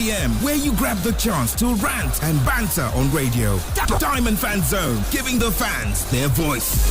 p.m. where you grab the chance to rant and banter on radio. Diamond Fan Zone, giving the fans their voice.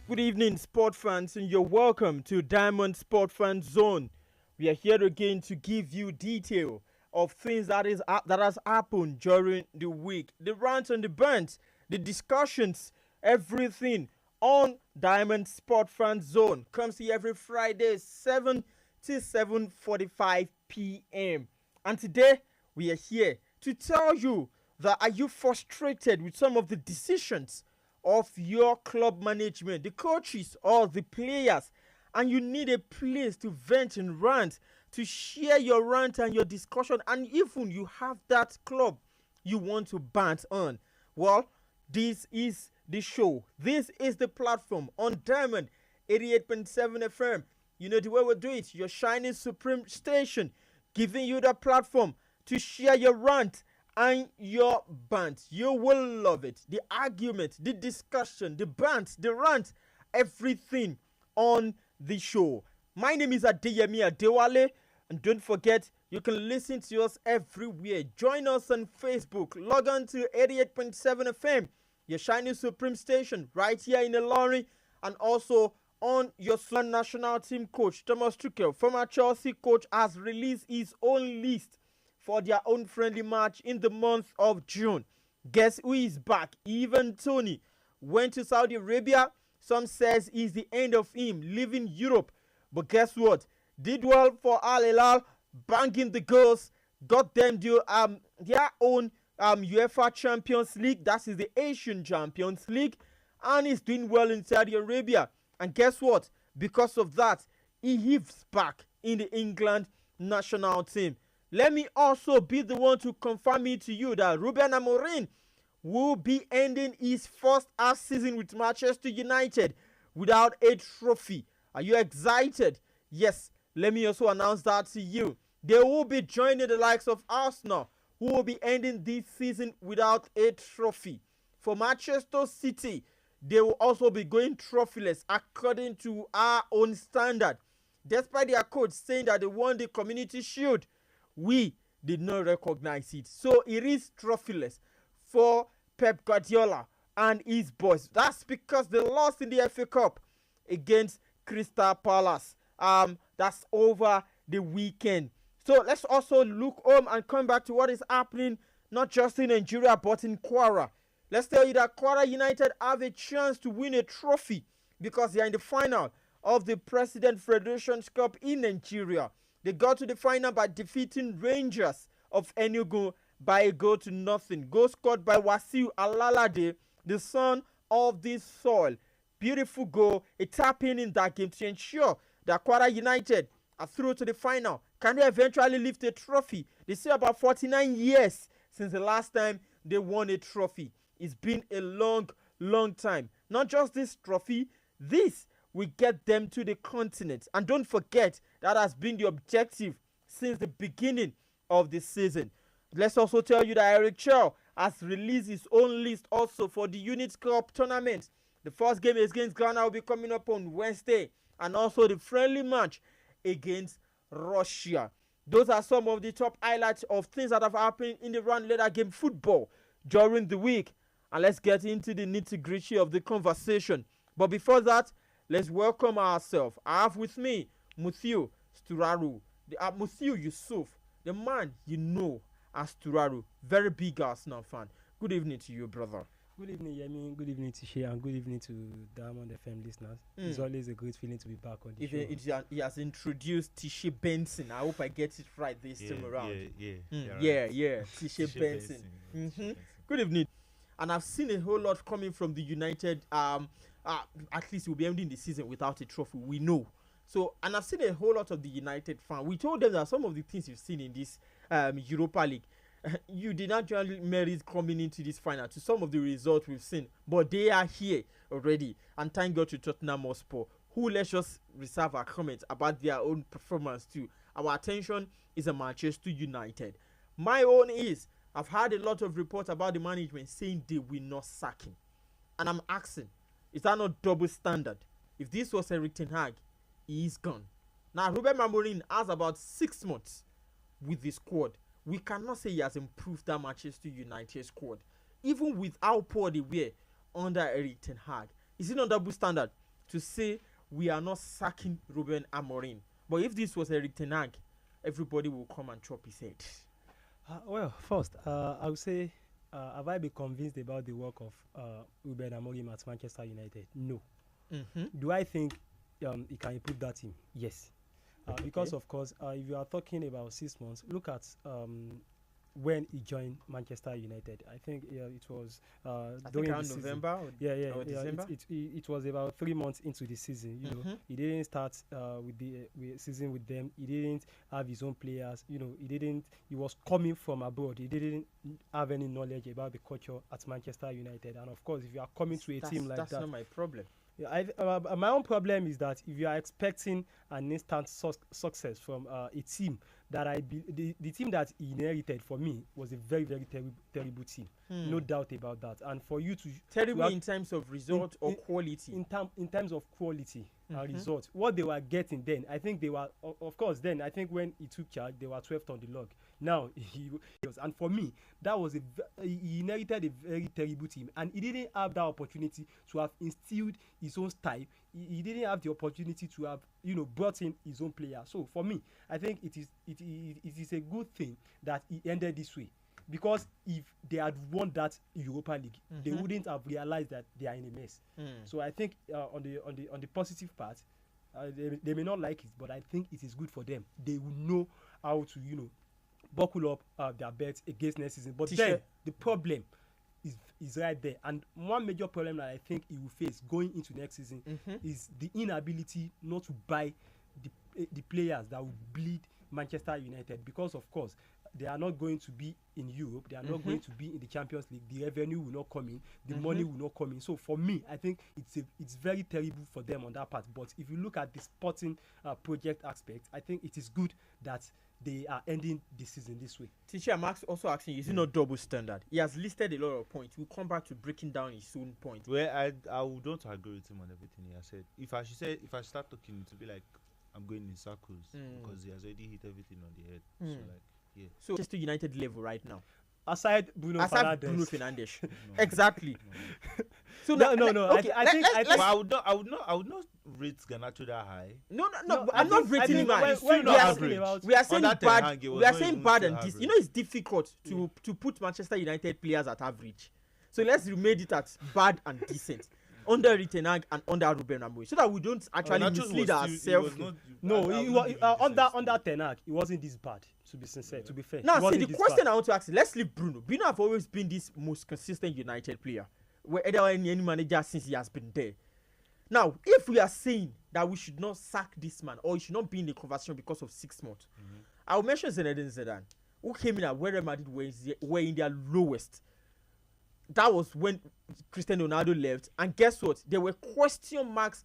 Good evening, sport fans, and you're welcome to Diamond Sport Fan Zone. We are here again to give you detail of things that has happened during the week. The rants and the bants, the discussions, everything on Diamond Sport Fan Zone comes here every Friday, 7 to 7:45 p.m. And today we are here to tell you that are you frustrated with some of the decisions of your club management, the coaches or the players, and you need a place to vent and rant, to share your rant and your discussion, and even you have that club you want to bant on. Well, this is the show. This is the platform on Diamond 88.7 FM. You know the way we do it. Your shining supreme station, giving you the platform to share your rant and your bant. You will love it. The argument, the discussion, the bant, the rant, everything on the show. My name is Adeyemi Adewale, and don't forget you can listen to us everywhere. Join us on Facebook. Log on to 88.7 FM, your shining supreme station, right here in Ilorin, and also on your national team coach Thomas Tuchel, former Chelsea coach, has released his own list for their own friendly match in the month of June. Guess who is back? Even Tony went to Saudi Arabia. Some says it's the end of him leaving Europe. But guess what? Did well for Al Hilal, banging the goals, got them their own UEFA Champions League. That is the Asian Champions League. And he's doing well in Saudi Arabia. And guess what? Because of that, he is back in the England national team. Let me also be the one to confirm it to you that Ruben Amorim will be ending his first half season with Manchester United without a trophy. Are you excited? Yes, let me also announce that to you. They will be joining the likes of Arsenal, who will be ending this season without a trophy. For Manchester City, they will also be going trophyless according to our own standard. Despite their coach saying that they won the Community Shield, we did not recognize it. So it is trophyless for Pep Guardiola and his boys. That's because they lost in the FA Cup against Crystal Palace. That's over the weekend. So let's also look home and come back to what is happening not just in Nigeria but in Kwara. Let's tell you that Kwara United have a chance to win a trophy because they are in the final of the President Federations Cup in Nigeria. They got to the final by defeating Rangers of Enugu by a goal to nothing. Goal scored by Wasiu Alalade, the son of this soil. Beautiful goal, a tap-in that game to ensure that Kwara United are through to the final. Can they eventually lift a trophy? They say about 49 years since the last time they won a trophy. It's been a long, long time. Not just this trophy, this will get them to the continent. And don't forget, that has been the objective since the beginning of the season. Let's also tell you that Eric Chow has released his own list also for the Unit Cup tournament. The first game against Ghana will be coming up on Wednesday, and also the friendly match against Russia. Those are some of the top highlights of things that have happened in the round leader game football during the week. And let's get into the nitty-gritty of the conversation. But before that, let's welcome ourselves. I have with me Muthio Sturaru, Muthio Yusuf, the man you know as Sturaru, very big Arsenal fan. Good evening to you, brother. Good evening, Yemi. Good evening to Shea, and good evening to Diamond FM listeners. It's always a great feeling to be back on the show. He has introduced Tisha Benson. I hope I get it right this time around. Tisha Benson. Mm-hmm. Good evening. And I've seen a whole lot coming from the United. At least we'll be ending the season without a trophy. We know. So, and I've seen a whole lot of the United fans. We told them that some of the things you've seen in this Europa League, you did not actually merit coming into this final to some of the results we've seen. But they are here already. And thank God to Tottenham Hotspur, who let's just reserve our comments about their own performance too. Our attention is on Manchester United. My own is, I've heard a lot of reports about the management saying they will not sack him. And I'm asking, is that not double standard? If this was Eric Ten Hag, he is gone. Now, Ruben Amorim has about 6 months with the squad. We cannot say he has improved that Manchester United squad. Even with how poor they were under Eric Ten Hag. Is it not double standard to say we are not sacking Ruben Amorim? But if this was Eric Ten Hag, everybody will come and chop his head. Well, first, I would say, have I been convinced about the work of Ruben Amorim at Manchester United? No. Do I think he can improve that team? Yes. Because, of course, if you are talking about 6 months, look at when he joined Manchester United. I think it was during the season. November or December. It was about 3 months into the season. You know, he didn't start with the season with them. He didn't have his own players. You know, he was coming from abroad. He didn't have any knowledge about the culture at Manchester United. And of course, if you are coming to a team like that's that, not my problem. My own problem is that if you are expecting an instant success from a team that the team that he inherited, for me, was a very, very terrible team. No doubt about that. And for you to terrible in terms of result or quality, in terms of quality and results, what they were getting then, I think they were, of course, then I think when he took charge, they were 12th on the log. Now he was, and for me, that was he inherited a very terrible team, and he didn't have that opportunity to have instilled his own style. He didn't have the opportunity to have, brought in his own player. So for me, I think it is a good thing that he ended this way, because if they had won that Europa League, they wouldn't have realized that they are in a mess. So I think on the positive part, they may not like it, but I think it is good for them. They will know how to buckle up their bets against next season. But then the problem is right there, and one major problem that I think he will face going into next season is the inability not to buy the players that will bleed Manchester United, because of course they are not going to be in Europe, they are not going to be in the Champions League, the revenue will not come in, the money will not come in. So for me, I think it's very terrible for them on that part. But if you look at the sporting project aspect, I think it is good that they are ending the season this way. Teacher, I'm also asking you, is it not double standard? He has listed a lot of points. We'll come back to breaking down his own point. Well, I don't agree with him on everything he has said. If I start talking, it will be like I'm going in circles, because he has already hit everything on the head. So So Manchester United level right now. Aside Bruno Fernandes. Exactly. So no. Okay, I think I would not rate Garnacho that high. No. I'm not rating him high. We are saying bad. We are saying bad, and this. It's difficult to put Manchester United players at average. So let's remake it at bad and decent under Ten Hag and under Ruben Amorim, so that we don't actually mislead ourselves. Under Ten Hag, it wasn't this bad. To be sincere, to be fair. Now, see, the question I want to ask you, let's leave Bruno. Bruno have always been this most consistent United player, whether any manager since he has been there. Now, if we are saying that we should not sack this man, or he should not be in the conversation because of 6 months, I will mention Zinedine Zidane, who came in at where Real Madrid were in their lowest. That was when Cristiano Ronaldo left, and guess what? There were question marks.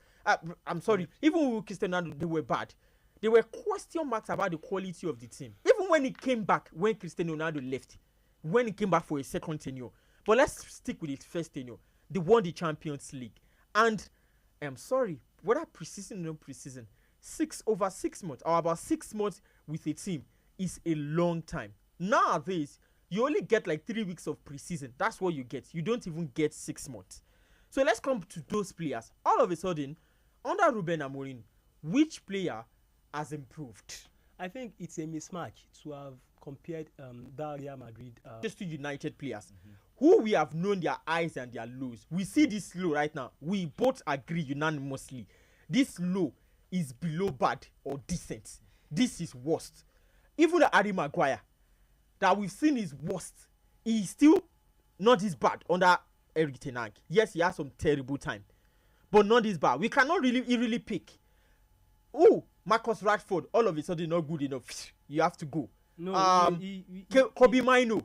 I'm sorry, even with Cristiano Ronaldo, they were bad. There were question marks about the quality of the team. Even when he came back, when Cristiano Ronaldo left, when he came back for a second tenure. But let's stick with his first tenure. They won the Champions League. And I'm sorry, whether pre-season or no pre-season, over 6 months, or about 6 months with a team is a long time. Nowadays, you only get like 3 weeks of pre-season. That's what you get. You don't even get 6 months. So let's come to those players. All of a sudden, under Ruben Amorim, which player has improved? I think it's a mismatch to have compared that Real Madrid just to United players who we have known their highs and their lows. We see this low right now. We both agree unanimously. This low is below bad or decent. This is worst. Even the Harry Maguire that we've seen is worst. He's still not this bad under Eric Ten Hag. Yes, he has some terrible time, but not this bad. We cannot really pick. Oh, Marcus Rashford, all of a sudden not good enough. You have to go. Kobe Maino,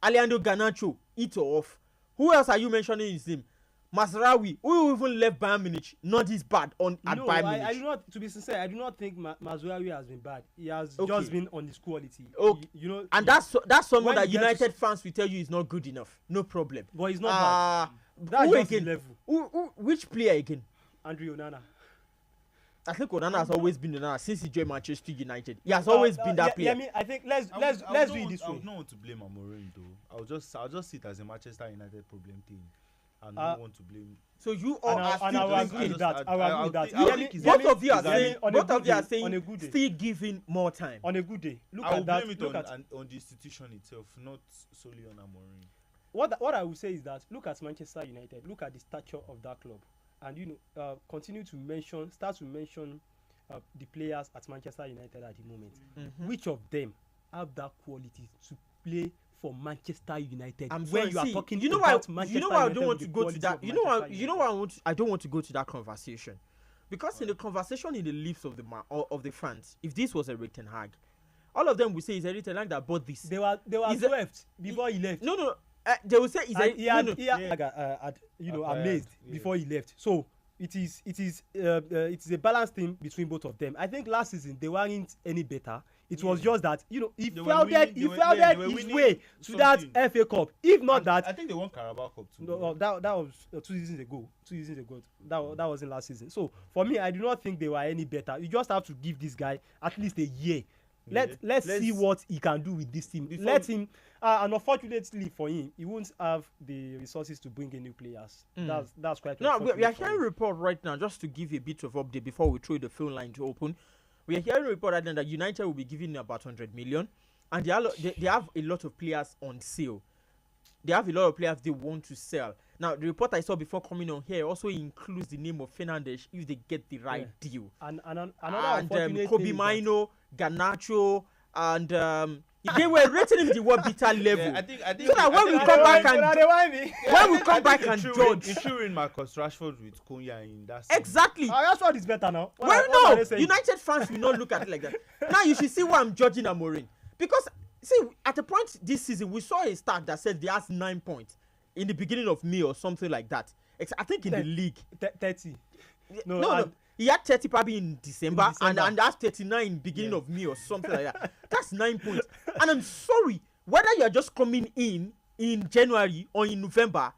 Alejandro Garnacho, eat or off. Who else are you mentioning his name? Mazraoui, who even left Bayern Munich, not this bad at Bayern Munich. I do not. To be sincere, I do not think Mazraoui has been bad. He has Okay. just been on his quality. Okay. And that's someone when that he gets United fans will tell you is not good enough. No problem. But he's not bad. That's Who just his again? level. Which player again? Andrew Onana. I think Onana has always been Onana since he joined Manchester United. He has always been that player. Yeah, I mean, I think let's do it this I way. would not want to blame Amorim though. I'll just see it as a Manchester United problem thing. I don't want to blame. So you all are And I will agree with that. I will agree with that. I think both of you are Yemi, saying, on a both of good you are day, on a saying, good day. still giving more time. On a good day, look I will at that. blame it Look on at the institution itself, not solely on Amorim. what I would say is that look at Manchester United. Look at the stature of that club, and continue to mention, start to mention the players at Manchester United at the moment. Which of them have that quality to play for Manchester United? I'm when sorry, you are see, talking you know about why, Manchester you know why I United don't want with to the go to quality that. of You know why, Manchester you know why I don't want to go to that conversation, because in the conversation in the lips of the fans, if this was Erik ten Hag, all of them will say it's Erik ten Hag that bought this. They were Is it- swept before he left. No. They will say it's And he had Acquired, amazed yeah. before he left. So it is a balanced thing between both of them. I think last season they weren't any better. It was just that he They were felt winning- he they were- felt yeah, they were his winning way to that something. FA Cup. If not that, I think they won Carabao Cup too. no, that was 2 seasons ago. 2 seasons ago. That wasn't last season. So for me, I do not think they were any better. You just have to give this guy at least a year. Let's see what he can do with this team. Let him. And unfortunately for him, he won't have the resources to bring in new players. That's quite. No, we are unfortunate for hearing him. a report right now, just to give a bit of update before we throw the phone line to open. We are hearing a report right now that United will be giving about 100 million, and they have a lot of players on sale. They have a lot of players they want to sell. Now, the report I saw before coming on here also includes the name of Fernandes if they get the right deal. And another And unfortunate Kobe thing is Mino, Garnacho, and they were rating him the world beater level. Yeah, I think So that when we come back and when we come back and judge, ensuring Marcus Rashford with Konya in that. exactly. Rashford is better now. Well, What are no, they saying? United fans will not look at it like that. Now you should see why I'm judging Amorim, because see, at a point this season we saw a stat that said they has 9 points in the beginning of May or something like that. I think in the league. 30. No. He had 30 probably in December. And that's 39 in beginning of May or something like that. That's 9 points. And I'm sorry, whether you're just coming in January or in November,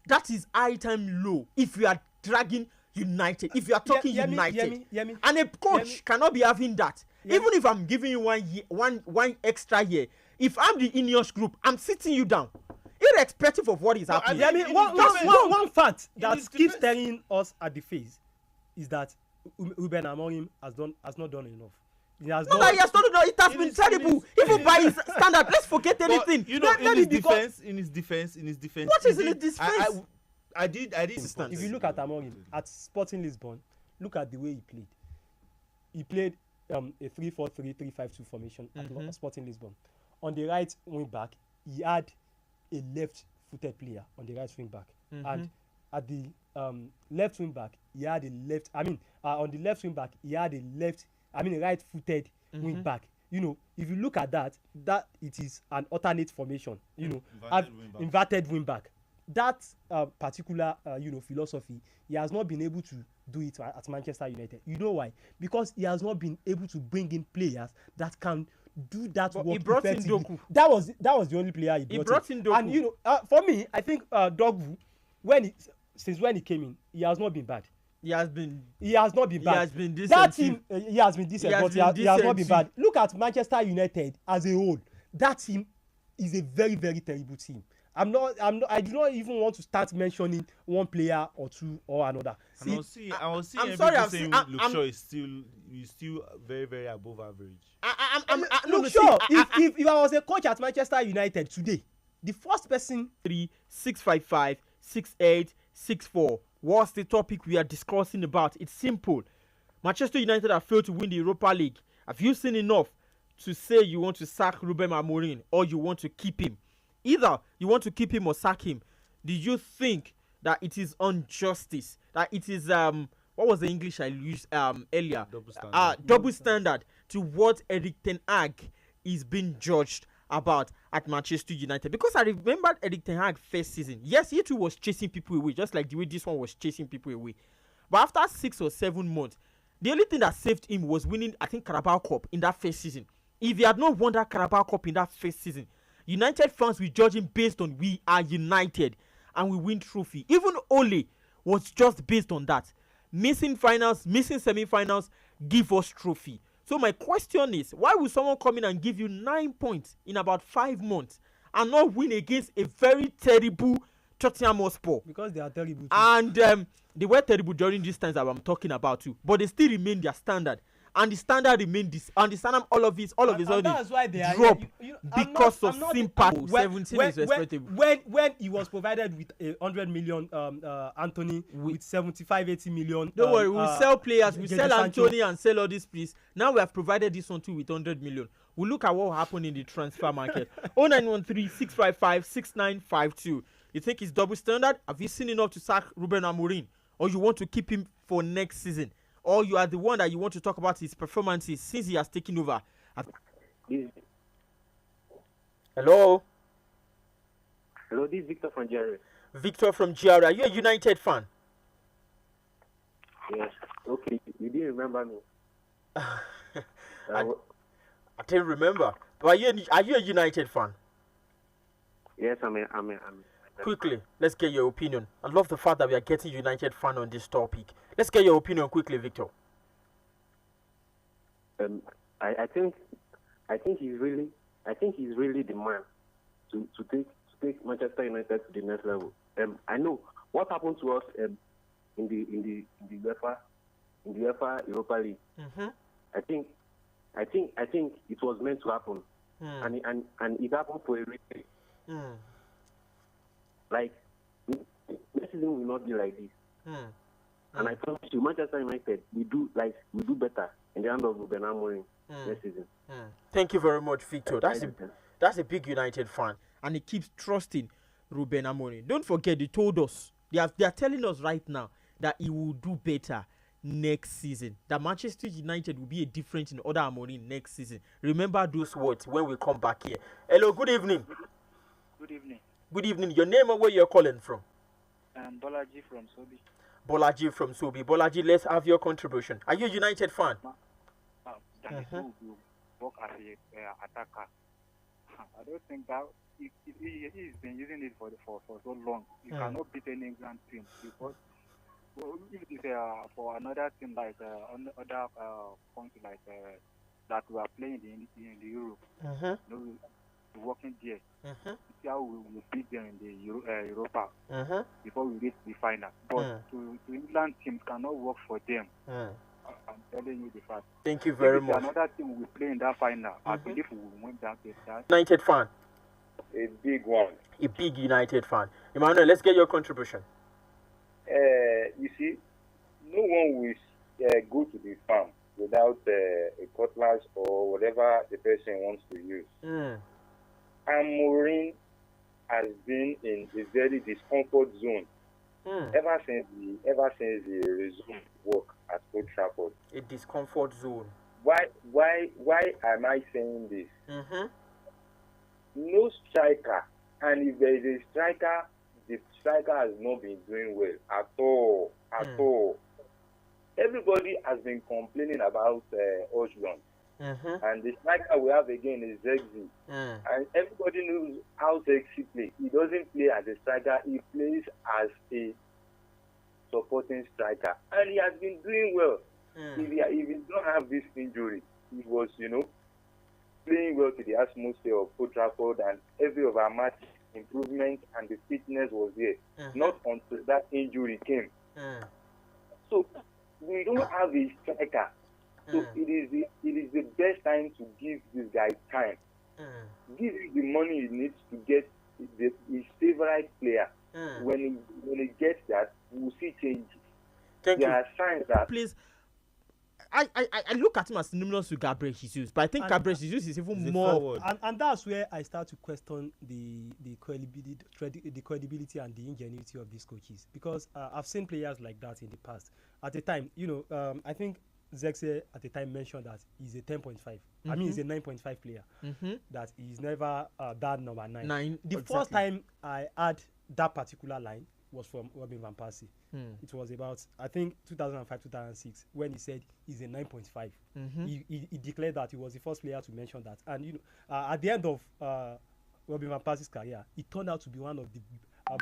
that is high time low if you are dragging United, if you are talking United. Yemi. And a coach cannot be having that. Even if I'm giving you 1 year, one extra year, if I'm the Ineos group, I'm sitting you down. Irrespective of what is happening. One fact that his keeps defense- staring us at the face is that Ruben Amorim has not done enough. He has No, done. he has not done. It has been terrible. Even by his standard, let's forget anything. You know, in his defense. What is in his defense? I did. If you look at Amorim at Sporting Lisbon, look at the way he played. He played a 3-4-3, 3-5-2 formation at Sporting Lisbon. On the right wing back, he had a left-footed player on the right wing back, and at the left wing back, he had on the left wing back, he had a right-footed wing back. You know, if you look at that it is an alternate formation. You know, inverted wing back. That particular philosophy, he has not been able to do it at Manchester United. You know why? Because he has not been able to bring in players that can do that work. He brought in effectively. Doku. That was the only player he brought in Doku. And you know, for me, I think Dogu, since when he came in, he has not been bad. He has been bad. has been decent. That team, he has been decent, but he has not been too. bad. Look at Manchester United as a whole. That team is a very, very terrible team. I do not even want to start mentioning one player or two or another. I was seeing I'm sorry, Luke Shaw is still very, very above average. Look, sure. If I was a coach at Manchester United today, the first person 3-655-6864. What's the topic we are discussing about? It's simple. Manchester United have failed to win the Europa League. Have you seen enough to say you want to sack Ruben Amorim or you want to keep him? Either you want to keep him or sack him. Did you think that it is injustice? That it is what was the English I used earlier? Double standard. Double standard to what Erik ten Hag is being judged about at Manchester United, because I remember Eric Ten Hag first season. Yes, he too was chasing people away, just like the way this one was chasing people away. But after 6 or 7 months, the only thing that saved him was winning, I think, Carabao Cup in that first season. If he had not won that Carabao Cup in that first season, United fans will judge him based on we are United and we win trophy. Even Ole was just based on that. Missing finals, missing semi-finals, give us trophy. So my question is, why will someone come in and give you 9 points in about 5 months and not win against a very terrible Tottenham Hotspur? Because they are terrible too. And they were terrible during these times that I'm talking about too, but they still remain their standard. And the standard remained this, and the standard all of a sudden that's why they are drop because of sympathy. 17 is respectable. When he was provided with 100 million, Anthony with 75-80 million. Don't worry, we'll sell players, we sell Sancho. Anthony and sell all these please. Now we have provided this one too with 100 million. We'll look at what happened in the transfer market. 0913-655-6952. You think it's double standard? Have you seen enough to sack Ruben Amorim? Or you want to keep him for next season? Or you are the one that you want to talk about his performances since he has taken over? Hello? Hello, this is Victor from GRA. Victor from GRA. Are you a United fan? Yes. Okay, you didn't remember me. I didn't remember. But are you a United fan? Yes, I'm a Quickly, let's get your opinion. I love the fact that we are getting United fan on this topic. Let's get your opinion quickly, Victor. I think he's really the man to take Manchester United to the next level. I know what happened to us in the UEFA Europa League. Mm-hmm. I think it was meant to happen, and it happened for a reason. Like, this season will not be like this. And I promise you, Manchester United, we do better in the hand of Ruben Amorim next season. Thank you very much, Victor. That's a big United fan, and he keeps trusting Ruben Amorim. Don't forget, they told us, they are telling us right now that he will do better next season. That Manchester United will be a different in other Amorim next season. Remember those words when we come back here. Hello, good evening. Good evening. Good evening. Your name and where you're calling from? Bolaji from Sobi. Bolaji from Sobi. Bolaji, let's have your contribution. Are you a United fan? That is who will work as an attacker. I don't think that he's been using it for so long. You cannot beat any England team because if it is for another team like other country like that we are playing in the Europe, working there. See how we will beat them in the Europa before we reach the final. But to England teams cannot work for them. I'm telling you the fact. Thank you very much. Another team will play in that final. I believe we will win that game. United fan. A big one. A big United fan. Emmanuel, let's get your contribution. You see, no one will go to the farm without a cutlass or whatever the person wants to use. Amorim has been in a very discomfort zone ever since he resumed work at Old Trafford. A discomfort zone. Why am I saying this? No striker, and if there is a striker, the striker has not been doing well at all. Everybody has been complaining about Osborne. And the striker we have again is Zexi. And everybody knows how Zexi plays. He doesn't play as a striker, he plays as a supporting striker. And he has been doing well. If he don't have this injury, he was, playing well to the atmosphere of Old Trafford, and every of our match improvement and the fitness was there. Not until that injury came. So we don't have a striker. So it is the best time to give this guy time. Give him the money he needs to get his favorite player. When he gets that, we'll see changes. There are signs that. Please, I look at him as synonymous with Gabriel Jesus, but I think Gabriel Jesus is even more. And that's where I start to question the credibility and the ingenuity of these coaches, because I've seen players like that in the past. At the time, I think Zexi at the time mentioned that he's a 10.5. I mean, he's a 9.5 player. That he's never that number 9. The first time I had that particular line was from Robin Van Persie. It was about, I think, 2005-2006 when he said he's a 9.5. He declared that he was the first player to mention that. And you know, at the end of Robin Van Persie's career, he turned out to be one of the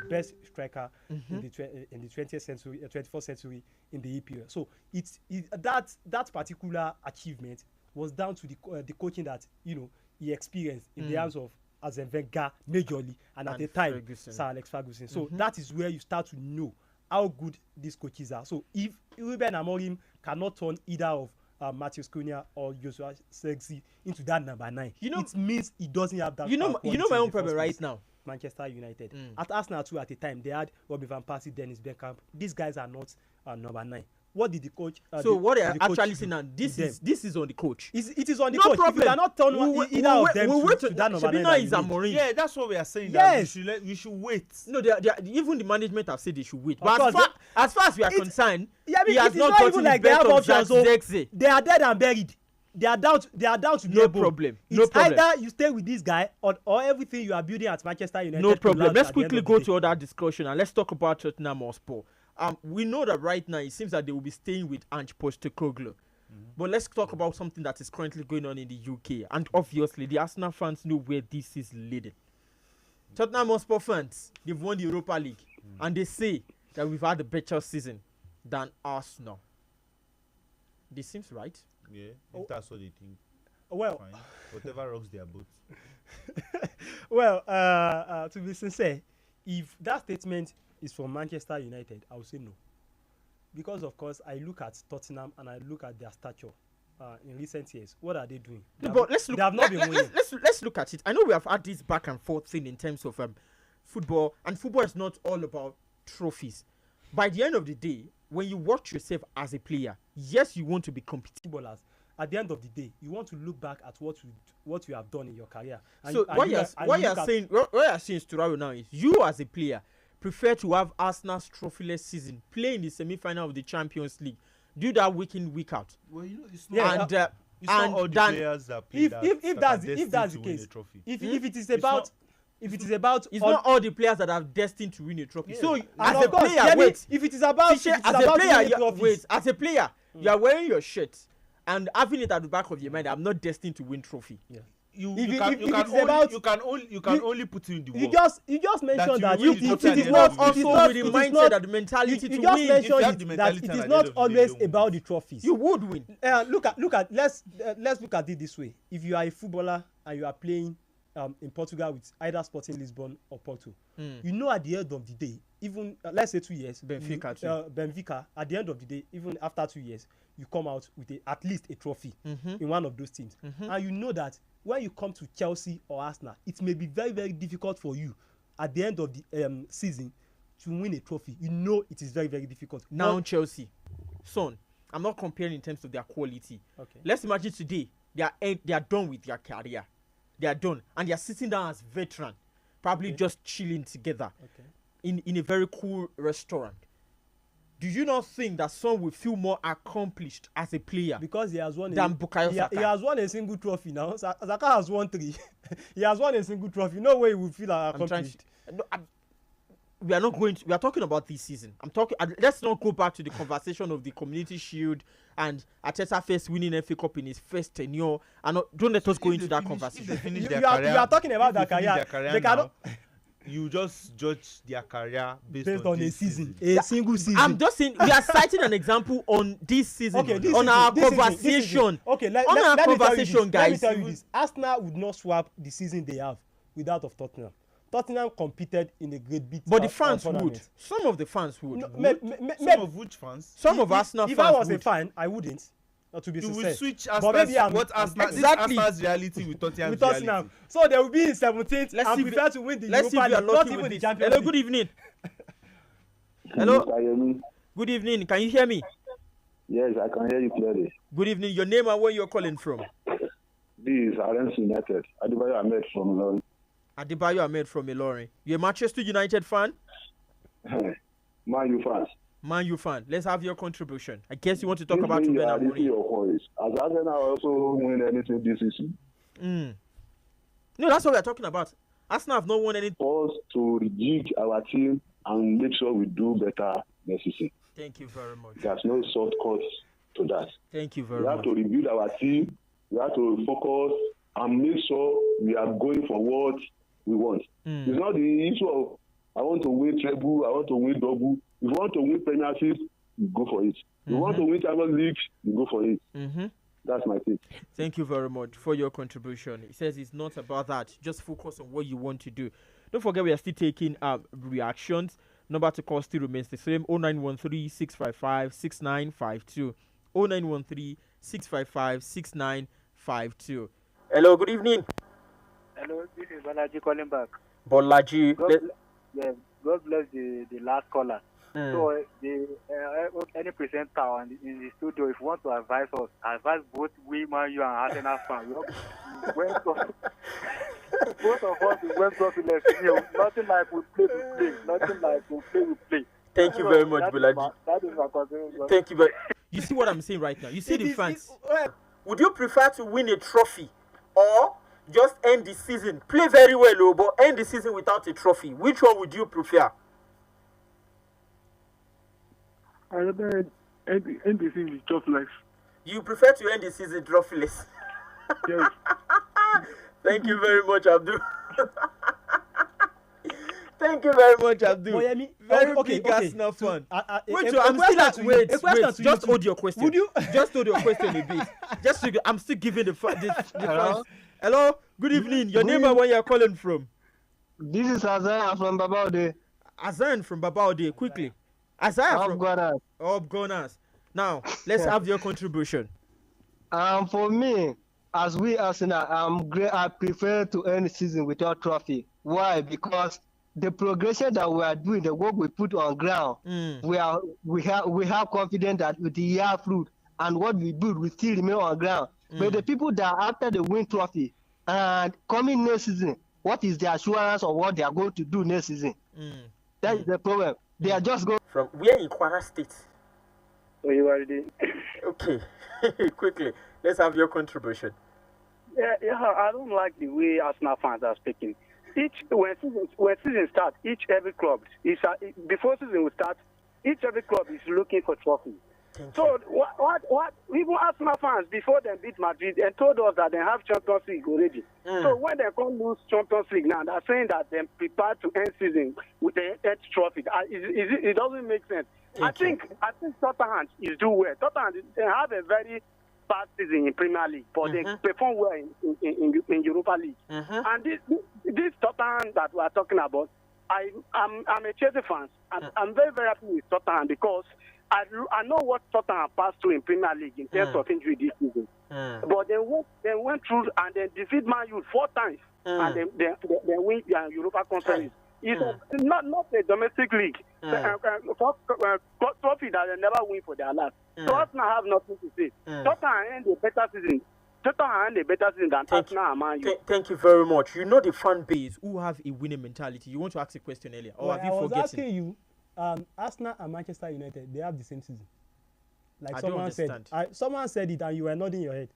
best striker in the 20th century, 21st century in the EPL. So that particular achievement was down to the coaching that he experienced in the hands of Arsene Wenger majorly, and at the time Ferguson. Sir Alex Ferguson. So that is where you start to know how good these coaches are. So if Ruben Amorim cannot turn either of Matheus Cunha or Joshua Zexi into that number 9, it means he doesn't have that. My own problem right now. Manchester United. At Arsenal too, at the time they had Robin Van Persie, Dennis Bergkamp. These guys are not number 9. What did the coach? What they are actually saying now, this is on the coach. It is on the coach. Problem. If you cannot turn either of them to that number 9. Yeah, that's what we are saying. Yes, we should wait. No, even the management have said they should wait. But as far as we are concerned, he has not gotten like the best of Zexi. They are dead and buried. They are down to no problem. It's either you stay with this guy or everything you are building at Manchester United. No problem. Let's quickly go to other discussion and let's talk about Tottenham Hotspur. We know that right now it seems that they will be staying with Ange Postecoglou. But let's talk about something that is currently going on in the UK. And obviously, the Arsenal fans know where this is leading. Tottenham Hotspur fans, they've won the Europa League. And they say that we've had a better season than Arsenal. This seems right. Yeah, if that's what they think. Well, fine. Whatever rocks their boat. Well, to be sincere, if that statement is from Manchester United, I would say no. Because, of course, I look at Tottenham and I look at their stature in recent years. What are they doing? Let's look at it. I know we have had this back and forth thing in terms of football, and football is not all about trophies. By the end of the day, when you watch yourself as a player, yes, you want to be competitive. At the end of the day, you want to look back at what you have done in your career. So what you're saying Sturaro now is you as a player prefer to have Arsenal's trophyless season, play in the semi-final of the Champions League, do that week in, week out. Well, it's not. It's not all the players that play if that's the case, if it is about. It's not all the players that are destined to win a trophy. Yeah. So as a player, if it is about as a player, you are wearing your shirt and having it at the back of your mind, I'm not destined to win trophy. Yeah. You can only put in the work. You just mentioned that it is not also with the mindset that the mentality to win. You just mentioned that it is not always about the trophies. You would win. Let's look at it this way. If you are a footballer and you are playing in Portugal with either Sporting Lisbon or Porto, you know at the end of the day, even let's say 2 years, Benfica at the end of the day, even after 2 years, you come out with at least a trophy in one of those teams, and you know that when you come to Chelsea or Arsenal, it may be very, very difficult for you at the end of the season to win a trophy. You know it is very, very difficult. Now Chelsea, son, I'm not comparing in terms of their quality. Okay. Let's imagine today they are done with their career. They are done and they are sitting down as veteran, probably just chilling together in a very cool restaurant. Do you not think that Son will feel more accomplished as a player because he has won than Bukayo Saka? He has won a single trophy now. Saka has won 3. He has won a single trophy. No way he will feel accomplished. We are talking about this season. Let's not go back to the conversation of the Community Shield and Arteta first winning FA Cup in his first tenure. And don't let us go into that conversation. You are talking about their career. They cannot. You just judge their career based on a season. A single season. I'm just saying we are citing an example on this season. Our conversation. Guys. Let me tell you this. Arsenal would not swap the season they have with that of Tottenham. Tottenham competed in a great bit. But the fans would. Some of the fans would. Some of which fans? Some of Arsenal fans would. If I was a fan, I wouldn't. Not to be sincere. You will switch Arsenal's reality with Tottenham's reality. So they will be in 17th and prefer to win the Europa League, not even the Champions League. Hello, good evening. Hello. Good evening. Can you hear me? Yes, I can hear you clearly. Good evening. Your name and where you're calling from? This is RMC United. Adebayo Ahmed from Ilorin. Adebayo Ahmed from Ilorin. You're a Manchester United fan? Man U fans. Man U fan. Let's have your contribution. I guess you want to talk about Ruben Ruben Amorim. Amorim. Has Arsenal also win anything this season? No, that's what we're talking about. Arsenal have not won any. For us to rejig our team and make sure we do better next season. Thank you very much. There's no shortcuts to that. Thank you very We have much. to rebuild our team. We have to focus and make sure we are going for what we want. It's not the issue of I want to win treble, I want to win double. If you want to win penalties, you go for it. If you want to win Champions League, you go for it. That's my take. Thank you very much for your contribution. He says it's not about that. Just focus on what you want to do. Don't forget we are still taking reactions. Number to call still remains the same. 0913-655-6952. 0913-655-6952. Hello, good evening. Hello, this is Bolaji calling back. Bolaji. God bless the last caller. So, any presenter in the studio, if you want to advise us, advise both we, Man U, and Arsenal fans. Both of us went to the nothing like we play to play. Nothing like we play. Thank you very much, Bolaji. That is my concern. Thank you very. You see what I'm saying right now? You see the fans. Would you prefer to win a trophy or just end the season? Play very well, but end the season without a trophy. Which one would you prefer? I rather end the season with trophyless. You prefer to end the season trophyless? Yes. Thank you very much, Abdul. Thank you very much, Abdul. Very big Arsenal fan. Wait, just hold your question. Would you? Just hold your question a bit. I'm still giving the fans. Hello, good evening. Your name and where you're calling from? This is Azan from Babaude. Azan from Babaude, quickly. Azan from Gunners. Now, let's have your contribution. For me, as we Arsenal, I prefer to end the season without trophy. Why? Because the progression that we are doing, the work we put on ground, we have confidence that with the year fruit and what we build, we still remain on ground. But the people that after the win trophy and coming next season, what is the assurance of what they are going to do next season? That is the problem. They are just going from where in Kwara State. So you already. Okay, quickly, let's have your contribution. Yeah, I don't like the way Arsenal fans are speaking. When season starts, every club before season will start, every club is looking for trophy. So what even Arsenal fans before they beat Madrid and told us that they have Champions League already. So when they come lose Champions League now, they're saying that they're prepared to end season with the 8th trophy. It doesn't make sense. I think Tottenham is doing well. Tottenham, they have a very bad season in Premier League, but they perform well in Europa League. And this Tottenham that we are talking about, I'm a Chelsea fan. I'm very, very happy with Tottenham because I know what Tottenham passed through in Premier League in terms of injury this season. But they went through and they defeat Man U 4 times and they win the Europa Conference. It's not a domestic league. Trophy that they never win for their life. So Arsenal have nothing to say. Tottenham end a better season. Tottenham end a better season than Arsenal and Man U. Thank you very much. You know the fan base who have a winning mentality. You want to ask a question earlier, or have you forgotten? I was asking you. Arsenal and Manchester United, they have the same season. Like someone said it, and you were nodding your head.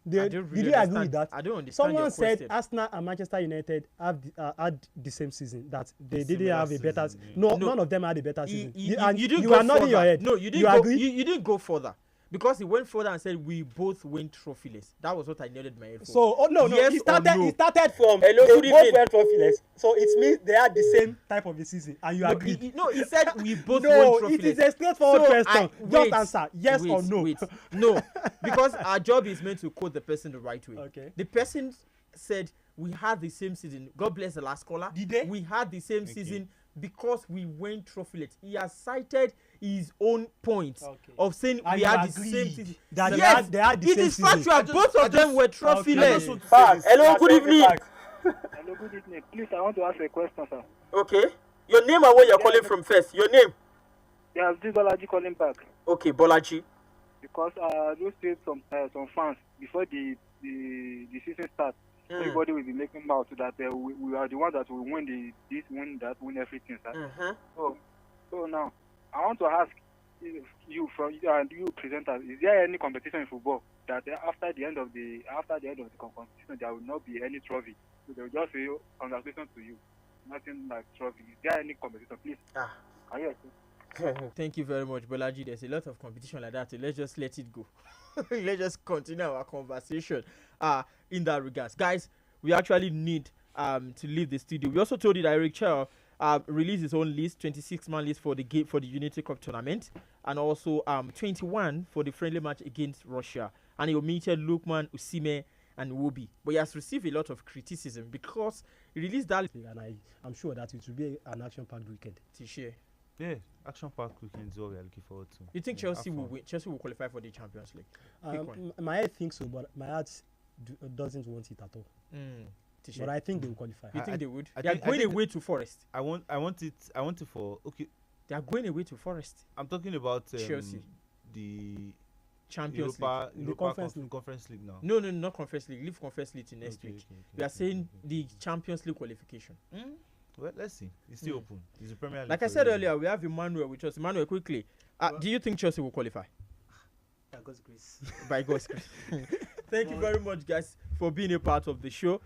Did you agree with that? I don't understand. Someone said Arsenal and Manchester United had the same season. That they didn't have a better. No, none of them had a better season. You are nodding your head. No, you didn't. You didn't go further. Because he went further and said we both went trophyless. That was what I nodded my head for. So, yes, he started from hello, they both went trophyless. So it means they had the same type of a season, and you agree. He said we both went trophyless. It is a straightforward question. Just answer yes or no. No, because our job is meant to quote the person the right way. Okay. The person said we had the same season. God bless the last caller. Did they? We had the same season because we went trophyless. He has cited his own point of saying and we had the same season. Yes, they had the same season. It is factual. Both of them were trophyless. Hello, good evening. Hello, good evening. Please, I want to ask a question, sir. Okay. Your name and where you're calling from first. Your name? Yeah, this is Bolaji calling back. Okay, Bolaji. Because those states some fans before the season starts. Everybody will be making mouth that we are the ones that will win win everything, sir. So now I want to ask you from you presenters, is there any competition in football that after the end of the competition there will not be any trophy? So they will just say, congratulations to you. Nothing like trophy. Is there any competition, please? Are you Thank you very much, Bolaji. There's a lot of competition like that. So let's just let it go. Let's just continue our conversation in that regards. Guys, we actually need to leave the studio. We also told you that Eric Chell released his own list, 26-man list for the Unity Cup tournament, and also 21 for the friendly match against Russia. And he omitted Lukman, Usime, and Wobi. But he has received a lot of criticism because he released that. And I'm sure that it will be an action-packed weekend. Tisha. Yeah, action-packed weekend is what we are looking forward to. You think Chelsea will win? Chelsea will qualify for the Champions League? My head thinks so, but my heart doesn't want it at all. But I think they will qualify. You think they would? They are going away to Forest. I want it for okay. They are going away to Forest. I'm talking about Chelsea. The Champions League. The Conference League now. No, not Conference League. Leave Conference League to next week. We are saying the Champions League qualification. Well, let's see. It's still open. It's the Premier League. Like I said earlier, we have Emmanuel with us. Emmanuel, quickly. Do you think Chelsea will qualify? By God's grace. By God's grace. Thank you very much, guys, for being a part of the show.